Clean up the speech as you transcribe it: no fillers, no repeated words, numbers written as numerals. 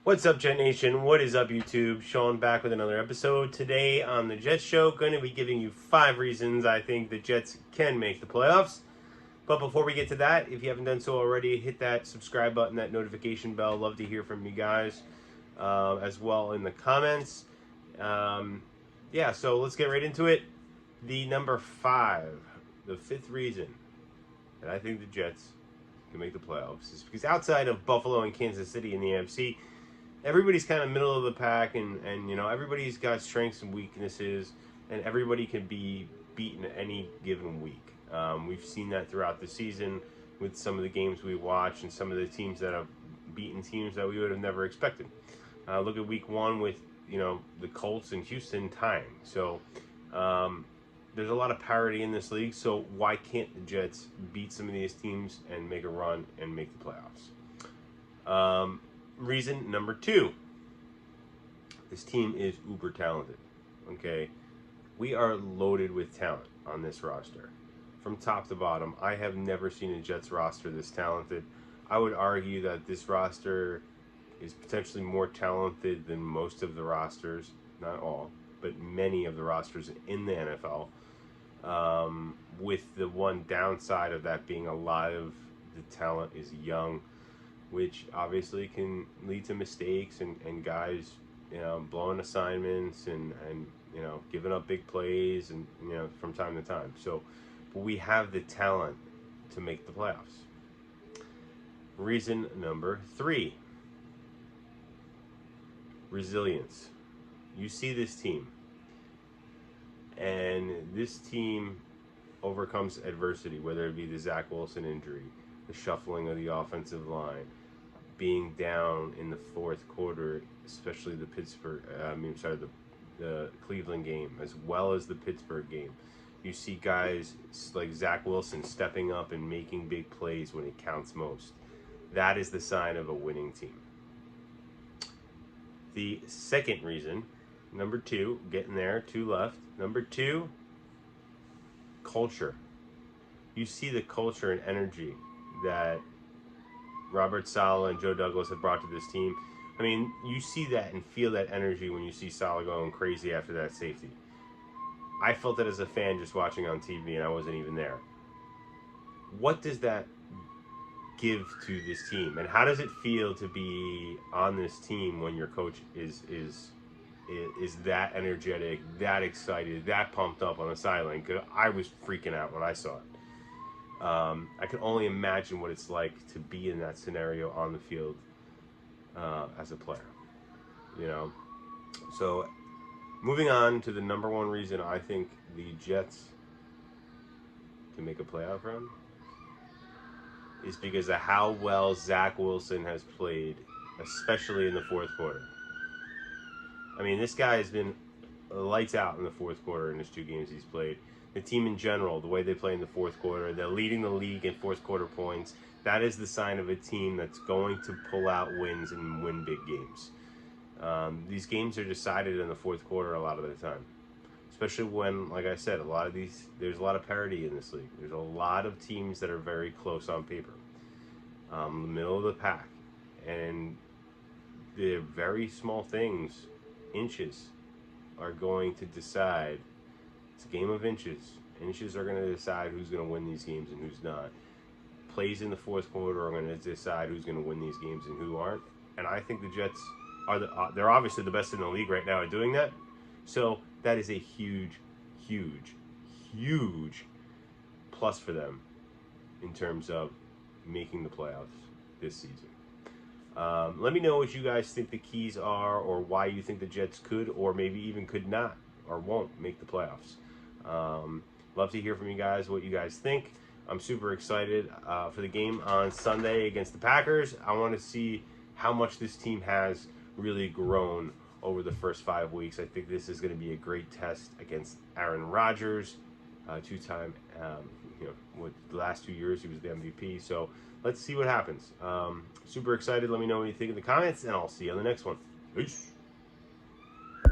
What's up, Jet Nation? What is up, YouTube? Sean back with another episode. Today on the Jets Show, going to be giving you 5 reasons I think the Jets can make the playoffs. But before we get to that, if you haven't done so already, hit that subscribe button, that notification bell. Love to hear from you guys as well in the comments. So let's get right into it. The number 5, the 5th reason that I think the Jets can make the playoffs is because outside of Buffalo and Kansas City in the AFC, everybody's kind of middle of the pack, and everybody's got strengths and weaknesses, and everybody can be beaten any given week. We've seen that throughout the season with some of the games we watch and some of the teams that have beaten teams that we would have never expected. Look at week 1 with the Colts and Houston tying. So there's a lot of parity in this league. So why can't the Jets beat some of these teams and make a run and make the playoffs? Reason number 2, this team is uber talented. Okay, we are loaded with talent on this roster from top to bottom. I have never seen a Jets roster this talented. I would argue that this roster is potentially more talented than most of the rosters, not all, but many of the rosters in the NFL, with the one downside of that being a lot of the talent is young, which obviously can lead to mistakes and guys, blowing assignments and giving up big plays and from time to time. So, but we have the talent to make the playoffs. Reason number 3, resilience. You see this team, and this team overcomes adversity, whether it be the Zach Wilson injury, the shuffling of the offensive line, being down in the fourth quarter, especially the Cleveland game, as well as the Pittsburgh game. You see guys like Zach Wilson stepping up and making big plays when it counts most. That is the sign of a winning team. The second reason, number 2, getting there, 2 left. Number 2, culture. You see the culture and energy that Robert Saleh and Joe Douglas have brought to this team. I mean, you see that and feel that energy when you see Saleh going crazy after that safety. I felt it as a fan just watching on TV, and I wasn't even there. What does that give to this team, and how does it feel to be on this team when your coach is that energetic, that excited, that pumped up on the sideline? Because I was freaking out when I saw it. I can only imagine what it's like to be in that scenario on the field as a player. So moving on to the number 1 reason I think the Jets can make a playoff run is because of how well Zach Wilson has played, especially in the fourth quarter. I mean, this guy has been lights out in the fourth quarter in his 2 games he's played. The team in general, the way they play in the fourth quarter, they're leading the league in fourth quarter points. That is the sign of a team that's going to pull out wins and win big games. These games are decided in the fourth quarter a lot of the time, especially when, like I said, there's a lot of parity in this league. There's a lot of teams that are very close on paper, the middle of the pack, and the very small things, inches, are going to decide. It's a game of inches. Inches are going to decide who's going to win these games and who's not. Plays in the fourth quarter are going to decide who's going to win these games and who aren't. And I think the Jets they're obviously the best in the league right now at doing that. So that is a huge, huge, huge plus for them in terms of making the playoffs this season. Let me know what you guys think the keys are, or why you think the Jets could, or maybe even could not, or won't make the playoffs. Love to hear from you guys, what you guys think. I'm super excited for the game on Sunday against the Packers. I want to see how much this team has really grown over the first 5 weeks. I think this is going to be a great test against Aaron Rodgers, 2-time, the last 2 years he was the MVP. So let's see what happens. Super excited. Let me know what you think in the comments, and I'll see you on the next one. Peace.